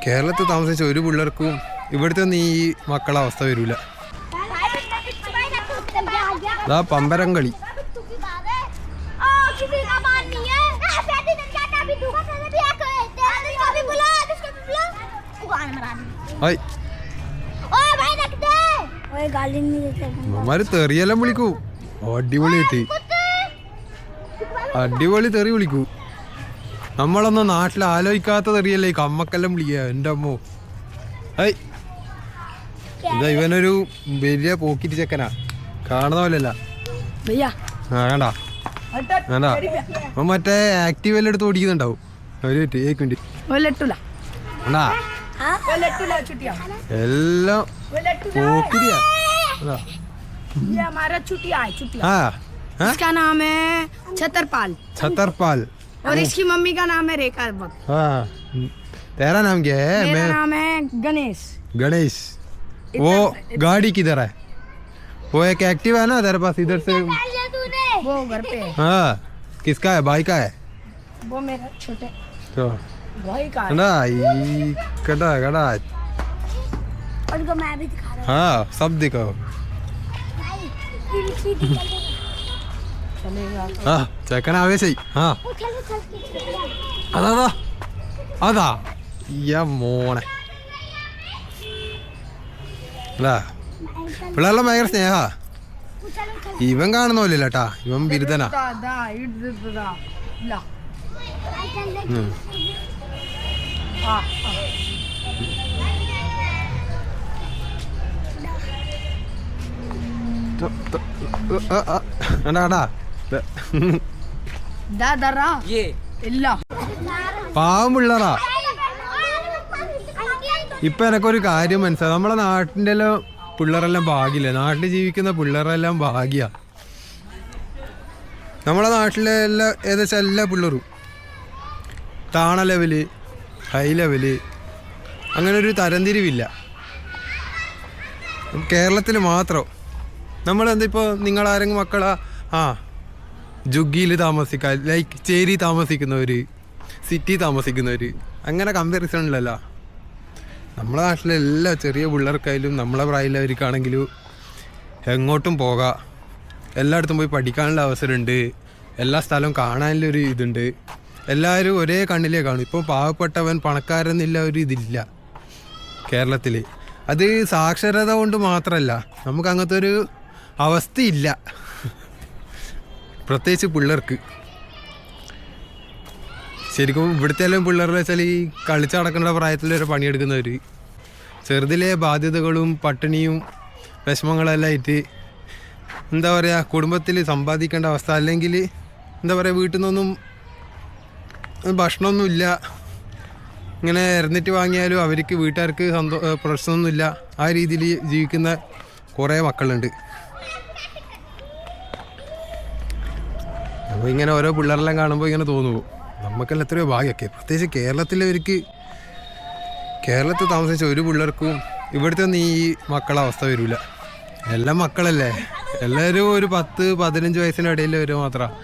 കേരളത്തിൽ താമസിച്ച ഒരു പിള്ളേർക്കും ഇവിടുത്തെ ഒന്നും ഈ മക്കളെ അവസ്ഥ വരില്ല. ഇതാ പമ്പരം കളി. അവന്മാര് തെറിയെല്ലാം വിളിക്കൂ, അടിപൊളിയായിട്ട് അടിപൊളി തെറി വിളിക്കൂ. നമ്മളൊന്നും നാട്ടിൽ ആലോചിക്കാത്ത തെറിയല്ലേ ഈ കമ്മക്കെല്ലാം വിളിക്കുക. എൻ്റെ അമ്മോ, ഇതാ ഇവനൊരു വലിയ പോക്കിറ്റ് ചെക്കനാ, കാണുന്ന പോലെയല്ല. വേണ്ട വേണ്ട, അവൻ മറ്റേ ആക്റ്റീവെല്ലാം എടുത്ത് ഓടിക്കുന്നുണ്ടാവും. ഒരു മിനിറ്റ് എല്ലാം പോക്കിരിയാ. इसका नाम है छतरपाल। छतरपाल। और इसकी मम्मी का नाम है रेखा। हाँ, तेरा नाम क्या है? मेरा नाम है गणेश। गणेश। वो गाड़ी किधर है? वो एक एक्टिव है ना तेरे पास, इधर से वो घर पे। हाँ, किसका है? भाई का है? वो मेरा छोटे तो भाई का है ना। कड़ा कड़ा। उनको मैं भी दिखा रहा हाँ, सब दिखाओ. ആ ചെക്കൻ ആവേശായി. ആ അതാ അതാ മോനെ അല്ല, പിള്ളേരെല്ലാം ഭയങ്കര സ്നേഹ. ഇവൻ കാണുന്ന പോലെയല്ല കേട്ടാ, ഇവൻ ബിരുദനാ. പാവം പിള്ളേറാ. ഇപ്പൊ എനക്കൊരു കാര്യം മനസ്സിലായി, നമ്മളെ നാട്ടിൻ്റെ എല്ലാം പിള്ളേരെല്ലാം ഭാഗ്യമില്ല. നാട്ടിൽ ജീവിക്കുന്ന പിള്ളേരെല്ലാം ഭാഗ്യ. നമ്മളെ നാട്ടിലെ ഏകദേശം എല്ലാ പിള്ളേരും താണ ലെവല്, ഹൈ ലെവല്, അങ്ങനെ ഒരു തരംതിരിവില്ല. കേരളത്തിൽ മാത്രം നമ്മളെന്തിപ്പോൾ നിങ്ങളാരെങ്കിലും മക്കളാ ജുഗ്ഗിയിൽ താമസിക്കാൻ, ലൈക്ക് ചേരി താമസിക്കുന്നവർ, സിറ്റി താമസിക്കുന്നവർ, അങ്ങനെ കമ്പാരിസണിലല്ല. നമ്മളെ നാട്ടിലെ എല്ലാ ചെറിയ പിള്ളേർക്കായാലും നമ്മളെ പ്രായമുള്ളവർക്കാണെങ്കിലും എങ്ങോട്ടും പോകാം, എല്ലായിടത്തും പോയി പഠിക്കാനുള്ള അവസരമുണ്ട്, എല്ലാ സ്ഥലവും കാണാനുള്ളൊരു ഇതുണ്ട്. എല്ലാവരും ഒരേ കണ്ണിലേ കാണും. ഇപ്പോൾ പാവപ്പെട്ടവൻ പണക്കാരെന്നില്ല ഒരു ഇതില്ല കേരളത്തിൽ. അത് സാക്ഷരത കൊണ്ട് മാത്രമല്ല, നമുക്ക് അങ്ങനത്തെ ഒരു അവസ്ഥയില്ല, പ്രത്യേകിച്ച് പിള്ളേർക്ക്. ശരിക്കും ഇവിടുത്തെ എല്ലാം പിള്ളേരെന്ന് വെച്ചാൽ ഈ കളിച്ച് നടക്കേണ്ട പ്രായത്തിൽ വരെ പണിയെടുക്കുന്നവർ, ചെറുതിലെ ബാധ്യതകളും പട്ടിണിയും വിഷമങ്ങളെല്ലാം ആയിട്ട് എന്താ പറയുക, കുടുംബത്തിൽ സമ്പാദിക്കേണ്ട അവസ്ഥ, അല്ലെങ്കിൽ എന്താ പറയുക, വീട്ടിൽ നിന്നൊന്നും ഭക്ഷണമൊന്നുമില്ല, ഇങ്ങനെ ഇറന്നിട്ട് വാങ്ങിയാലും അവർക്ക് വീട്ടുകാർക്ക് പ്രശ്നമൊന്നുമില്ല, ആ രീതിയിൽ ജീവിക്കുന്ന കുറേ മക്കളുണ്ട്. അപ്പോൾ ഇങ്ങനെ ഓരോ പിള്ളേരെല്ലാം കാണുമ്പോൾ ഇങ്ങനെ തോന്നുന്നു നമുക്കെല്ലാം എത്രയോ ഭാഗ്യമൊക്കെ. പ്രത്യേകിച്ച് കേരളത്തിൽ താമസിച്ച ഒരു പിള്ളേർക്കും ഇവിടുത്തെ ഒന്നും ഈ മക്കളെ അവസ്ഥ വരില്ല. എല്ലാം മക്കളല്ലേ, എല്ലാവരും ഒരു 10-15 വയസ്സിൻ്റെ ഇടയിൽ വരും മാത്രമാണ്.